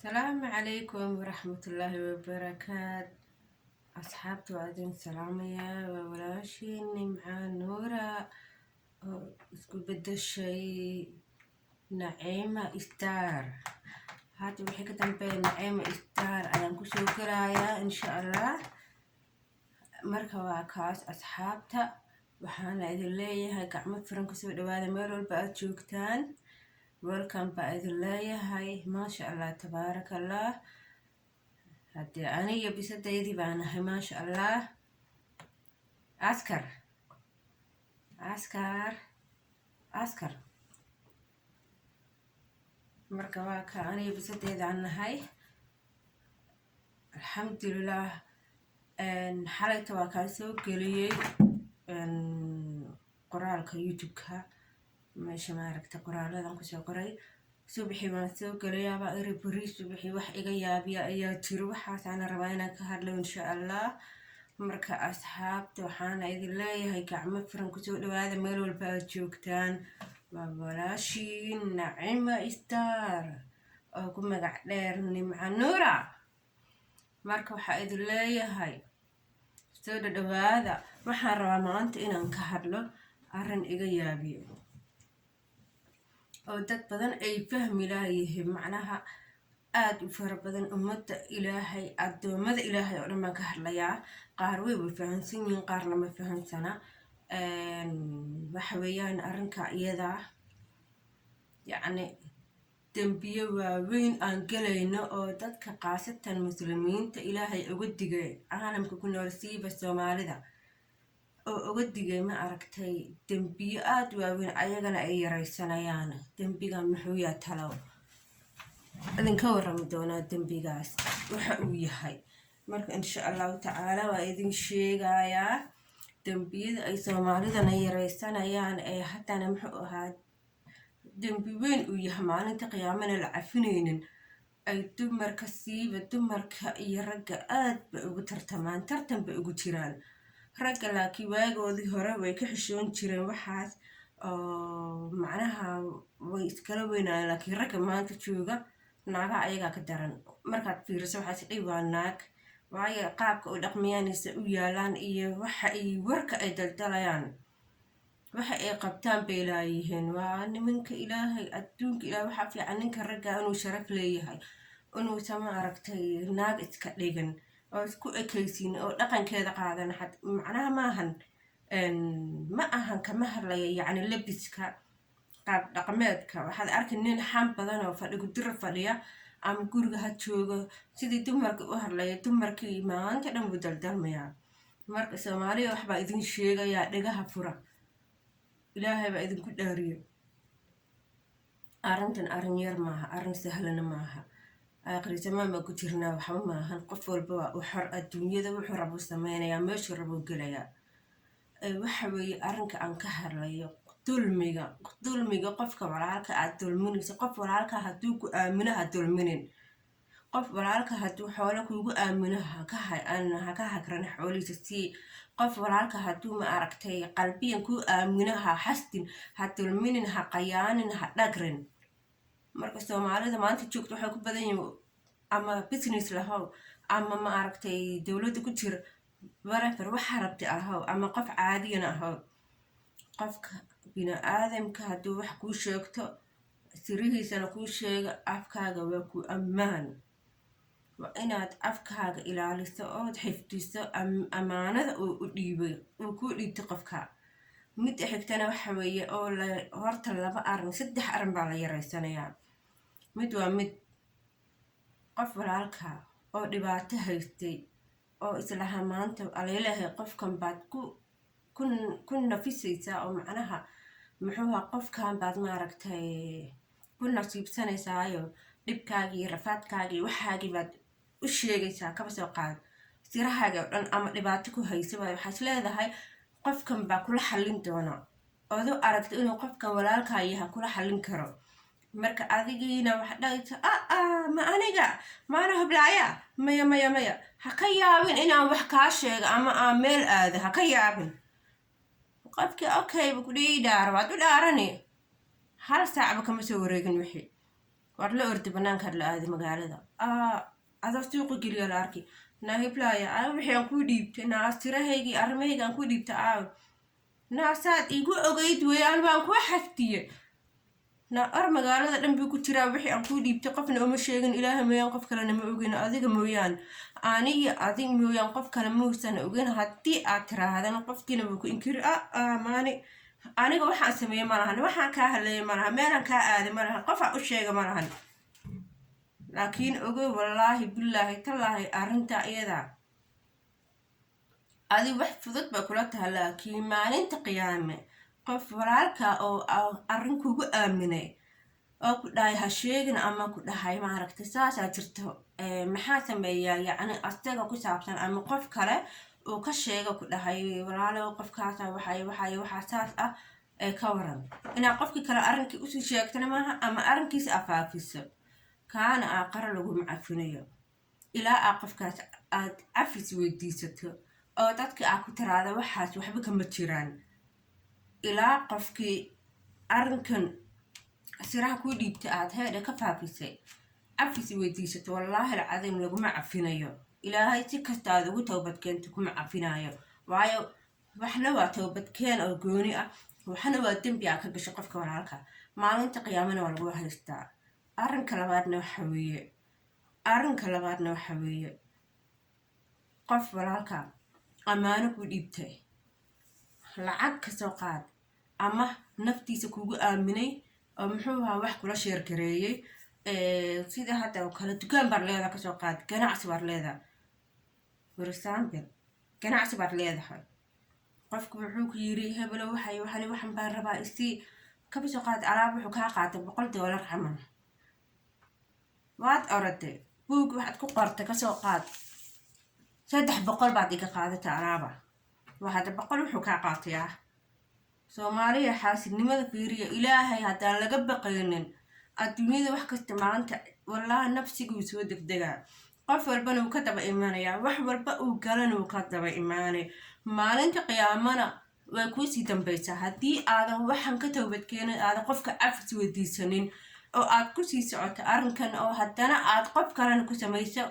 السلام عليكم ورحمة الله وبركاته. أصحابتي وأدين سلامية وولاشيني مع نورة اسكو بدا الشي نعيمة إستار. هاتي وحكة بين نعيمة إستار أنا كشو كرايا إن شاء الله مركبة كاس أصحابتا وحانا إذن ليها قعمة فرنكسو دوادا ميلول بقى جوكتان. welcome بإذن leeyahay maasha allah tabaaraka allah. haddii aniga bisadaydi baan ahay maasha allah. askar askar askar marka waa ka aniga bisadeydaan nahay alxamdulilah. xalayta waa kaa soo geliyey qoraalka youtube-ka meesha maaragta qoraaladan kusoo qoray subaxii baan soo gelayaaba eri beri subaxii wax iga yaabiya ayaa jiro waxaasaana rabaa inaan ka hadlo insha allah. marka asxaabta waxaana idin leeyahay gacmo furan kusoo dhawaada meel walba aad joogtaan. waa walaashiin nacima star oo ku magac dheer nimca nuura. marka waxaa idin leeyahay soo dhawaada. waxaan rabaa maanta inaan ka hadlo arrin iga yaabiyo oo dad badan ay fahmi laayihiin macnaha aad u fara badan ummadda ilaahay addoommada ilaahay oo dhan baan ka hadlayaa. qaar wayba fahansan yihiin qaar lama fahansana. waxa weeyaan arrinka iyadaa yacni dembiyo waaweyn aan galayno oo dadka khaasatan muslimiinta ilaahay uga digay caalamka ku nool siiba soomaalida oo uga digay ma aragtay dembiyo aad waaweyn ayagana ay yaraysanayaan. dembiga muxuu yaa talow idinka warrami doonaa dembigaas waxa uu yahay. marka insha allahu tacaala waa idin sheegayaa dembiyada ay soomaalidana yaraysanayaan ee haddana muxuu ahaa dembi weyn uu yahay maalinta qiyaamana la cafinaynin. ay dumarka siiba dumarka iyo ragga aad bay ugu tartamaan tartan bay ugu jiraan. ragga laakiin waagoodii hore way ka xishoon jireen waxaas oo macnaha way iskala weynayeen. laakiin ragga maanta jooga naagaha ayagaa ka daran. markaad fiiriso waxaas dhib waa naag, waayo qaabka u dhaqmayaanaysa u yaalaan iyo waxa ay warka ay daldalayaan waxa ay qabtaan bay laayihiin. waa nimanka ilaahay adduunka ilaahay waxaa fiican ninka ragga inuu sharaf leeyahay inuusa ma aragtay naag iska dhigan oo isku ekaysiin oo dhaqankeeda qaadan. macnaha ma ahan kama hadlaya yacni labiska qaab dhaqameedka. waxaad arki nin xam badan oo gudiro fadhiya ama guriga ha joogo sidii dumarka u hadlaya dumarkii maanta dhan buu daldalmayaa. marka soomaaliya waxbaa idin sheegayaa dhegaha fura ilaahay baa idinku dhaariyo. arrintan arrin yar maaha, arrin sahlana maaha. aakhiri zamaan baa ku jirnaa, waxba maahan. qof walba waa u xor adduunyada wuxuu rabuu sameynayaa meeshuu rabuu gelayaa. waxa weeye arrinka aan ka hadlayo dulmiga qofka walaalka aad dulminayso. qof walaalka hadduu ku aamino ha dulminin. qof walaalka hadduu xoolo kuugu aamino ha ka hagran xoolihiisa sii. qof walaalka hadduu ma aragtay qalbiyan kuu aamino ha xasdin, ha dulminin, ha qayaanin, ha dhagrin. marka soomaalida maanta joogta waxay ku badan yihiin ama business lahow ama ma aragtay dowladda ku jira warafer waxa rabti ahow ama qof caadiyan ahow. qofka bini-aadamka hadduu wax kuu sheegto sirihiisana kuu sheega afkaaga waa ku ammaan. waa inaad afkaaga ilaaliso ood xifdiso ammaanada uu kuu dhiibto qofka. midda xigtana waxa weeye oo horta saddex arrin baa la yaraysanayaa. mid waa mid qof walaalka oo dhibaato haystay oo islaha maanta aleelahay qofkan baad ku nafisaysaa oo macnaha muxuuha qofkan baad maaragtay ku nasiibsanaysaayo dhibkaagii rafaadkaagii waxaagii baad u sheegaysaa. kaba soo qaad sirahaaga oo dhan ama dhibaato ku haysa waxaad leedahay qofkan baa kula xallin doona odu aragta inuu qofkan walaalkaa yaha kula xallin karo. marka adigiina waxaad dhahaysa ma aniga maana hablaaya maya ha ka yaabin inaan wax kaa sheego ama aan meel aado ha ka yaabin. qofkii okay bu kudhii dhaara waad u dhaarani hal saacba kama soo wareegin wixii war la ordi banaanka la aadi magaalada adoo suuqa geliya la arki naa hiblaya wixii aan ku dhiibtay naa astirahaygii arrimahayga aan ku dhiibtay naa saad igu ogeyd weeyaan baan ku xaftiye naa ar magaalada dhan buu ku jiraa wixii aan ku dhiibtay qofna uma sheegin ilaahay mooyaan qof kalena ma ogin adiga mooyaan aniga adig mooyaan qof kale muusan ogin haddii aad tiraahdan qofkiina buu ku inkiri maani aniga waxaan sameeye ma lahan waxaan kaa hadleeye ma lahan meelaan kaa aaday ma lahan qofaa u sheega ma lahan laakiin ogow wallaahi billaahi tallaahi arrintaa iyadaa adi wax fudud ba kula taha laakiin maalinta qiyaame qof walaalka oo arrin kugu aaminay oo ku dhahay ha sheegin ama ku dhahay maaragtay saasaa jirto maxaa sameeyaa yacni asaga ku saabsan ama qof kale uu ka sheega ku dhahay walaalo qofkaasa waxaa saas ah ka waran inaad qofkii kale arrinkii usii sheegtana maaha ama arrinkiisa afaafiso kaana aaqara laguma cafinayo ilaa aa qofkaas aad cafis weydiisato oo dadka aa ku tiraada waxaas waxba kama jiraan ilaa qofkii arrinkan siraha kuu dhiibta aad heedha ka faafisay cafis weydiisato wallaahi alcadiim laguma cafinayo ilaahay si kasta aad ugu toobadkeento kuma cafinayo waayo waxna waa toobadkeen oo gooni ah waxna waa dembi aa ka gasho qofka walaalka maalinta qiyaamana waa lagu haystaa arrinka labaadna waxa weeye qof walaalka ammaano ku dhiibtay lacag kasoo qaad ama naftiisa kugu aaminay oo muxuu ahaa wax kula sheergareeyey sida hadda oo kale dukaan baad leedaha kasoo qaad ganacsi baad leedaha for example ganacsi baad leedahay qofku wuxuu ku yiri hebelo waxan baan rabaa isii kaba soo qaad alaab wuxuu kaa qaatay $100 camal waad orday buug waxaad ku qortay kasoo qaad 300 baad iga qaadatay alaaba waxaad 100 wuxuu kaa qaatay Soomaaliya xaasidnimada fiiriya ilaahay haddaan laga baqaynin adduunyada wax kasta maanta wallahi nafsigu soo degdegaa qof walbana uu ka daba imaanaya wax walba uu galan uu ka daba imaanay maalinta qiyaamana way ku sii dambaysaa haddii aadan waxan ka toobadkeenin aadan qofka afis weydiisanin oo aad ku sii socoto arrinkan oo haddana aad qof kalena ku samayso